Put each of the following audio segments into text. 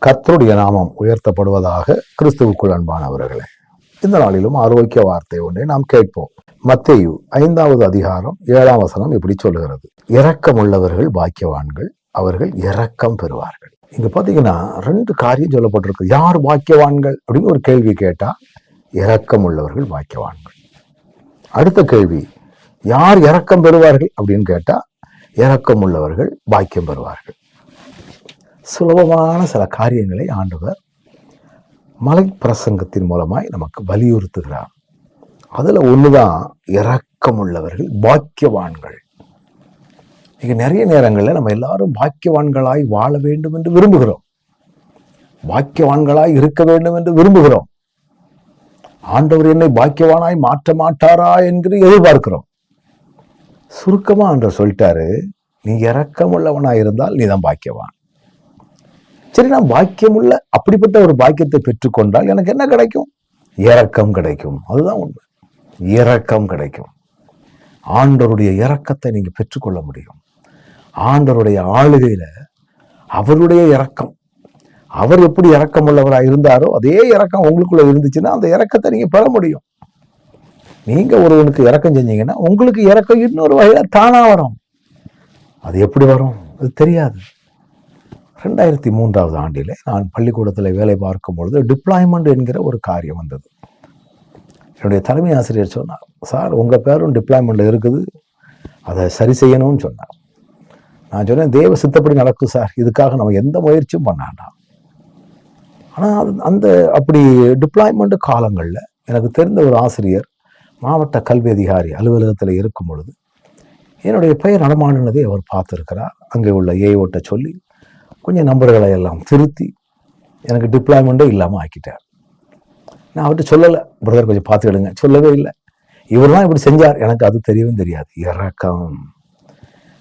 கர்த்தருடைய நாமம் உயர்த்தப்படுவதாக. கிறிஸ்துவுக்குள் அன்பானவர்களே, இந்த நாளிலும் ஆரோக்கிய வார்த்தை ஒன்றை நாம் கேட்போம். மத்தேயு 5வது அதிகாரம் 7ஆம் வசனம் இப்படி சொல்லுகிறது: இரக்கம் உள்ளவர்கள் பாக்கியவான்கள், அவர்கள் இரக்கம் பெறுவார்கள். இங்க பாத்தீங்கன்னா 2 காரியம் சொல்லப்பட்டிருக்கு. யார் பாக்கியவான்கள் அப்படின்னு ஒரு கேள்வி கேட்டா, இரக்கம் உள்ளவர்கள் பாக்கியவான்கள். அடுத்த கேள்வி, யார் இரக்கம் பெறுவார்கள் அப்படின்னு கேட்டா, இரக்கம் உள்ளவர்கள் பாக்கியம் பெறுவார்கள். சுலபமான சில காரியங்களை ஆண்டவர் மலை பிரசங்கத்தின் மூலமாய் நமக்கு வலியுறுத்துகிறார். அதுல ஒண்ணுதான் இரக்கம் உள்ளவர்கள் பாக்கியவான்கள். இங்க நிறைய நேரங்களில் நம்ம எல்லாரும் பாக்கியவான்களாய் வாழ வேண்டும் என்று விரும்புகிறோம், பாக்கியவான்களாய் இருக்க வேண்டும் என்று விரும்புகிறோம். ஆண்டவர் என்னை பாக்கியவானாய் மாற்ற மாட்டாரா என்கிற எதிர்பார்க்கிறோம். சுருக்கமா ஆண்டவர் சொல்லிட்டாரு, நீ இரக்கம் உள்ளவனாய் இருந்தால் நீதான் பாக்கியவான். சரி, நான் பாக்கியமுள்ள அப்படிப்பட்ட ஒரு பாக்கியத்தை பெற்றுக்கொண்டால் எனக்கு என்ன கிடைக்கும்? இரக்கம் கிடைக்கும். அதுதான் உண்மை, இரக்கம் கிடைக்கும். ஆண்டவருடைய இரக்கத்தை நீங்க பெற்றுக்கொள்ள முடியும். ஆண்டவருடைய ஆளுகையில அவருடைய இரக்கம், அவர் எப்படி இரக்கம் உள்ளவராக இருந்தாரோ அதே இரக்கம் உங்களுக்குள்ள இருந்துச்சுன்னா அந்த இரக்கத்தை நீங்க பெற முடியும். நீங்க ஒருவனுக்கு இரக்கம் செஞ்சீங்கன்னா உங்களுக்கு இரக்கம் இன்னொரு வகையில தானா வரும். அது எப்படி வரும் அது தெரியாது. 2003வது ஆண்டிலே நான் பள்ளிக்கூடத்தில் வேலை பார்க்கும் பொழுது டிப்ளாய்மெண்ட் என்கிற ஒரு காரியம் வந்தது. என்னுடைய தலைமை ஆசிரியர் சொன்னார், சார் உங்க பேரும் டிப்ளாய்மெண்ட்ல இருக்குது, அதை சரி செய்யணும்னு சொன்னார். நான் சொன்னேன், தேவ சித்தப்படி நடக்கும் சார், இதுக்காக நம்ம எந்த முயற்சியும் பண்ணாண்டா. ஆனால் அந்த அப்படி டிப்ளாய்மெண்ட் காலங்களில் எனக்கு தெரிந்த ஒரு ஆசிரியர் மாவட்ட கல்வி அதிகாரி அலுவலகத்தில் இருக்கும் பொழுது என்னுடைய பெயர் நடமாடினதை அவர் பார்த்துருக்கிறார். அங்கே உள்ள ஏஓட்ட சொல்லி கொஞ்சம் நம்பர்களை எல்லாம் திருத்தி எனக்கு டிப்ளாய்மெண்ட்டே இல்லாமல் ஆக்கிட்டார். நான் அவர்கிட்ட சொல்லலை, பிரதர் கொஞ்சம் பார்த்துக்கிடுங்க, சொல்லவே இல்லை. இவர் தான் இப்படி செஞ்சார், எனக்கு அது தெரியவும் தெரியாது. இரக்கம்,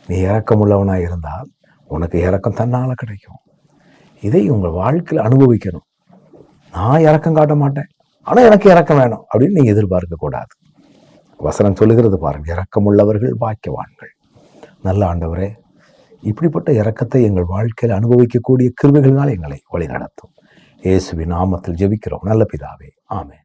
நீ இரக்கம் உள்ளவனாக இருந்தால் உனக்கு இரக்கம் தன்னால் கிடைக்கும். இதை உங்கள் வாழ்க்கையில் அனுபவிக்கணும். நான் இரக்கம் காட்ட மாட்டேன், ஆனால் எனக்கு இரக்கம் வேணும் அப்படின்னு நீங்கள் எதிர்பார்க்க கூடாது. வசனம் சொல்லுகிறது பாருங்க, இரக்கம் உள்ளவர்கள் பாக்கியவான்கள். நல்ல ஆண்டவரே, இப்படிப்பட்ட இரக்கத்தை எங்கள் வாழ்க்கையில் அனுபவிக்கக்கூடிய கிருபைகளினால் எங்களை வழி நடத்தும். இயேசுவின் நாமத்தில் ஜெபிக்கிறோம் நல்ல பிதாவே, ஆமென்.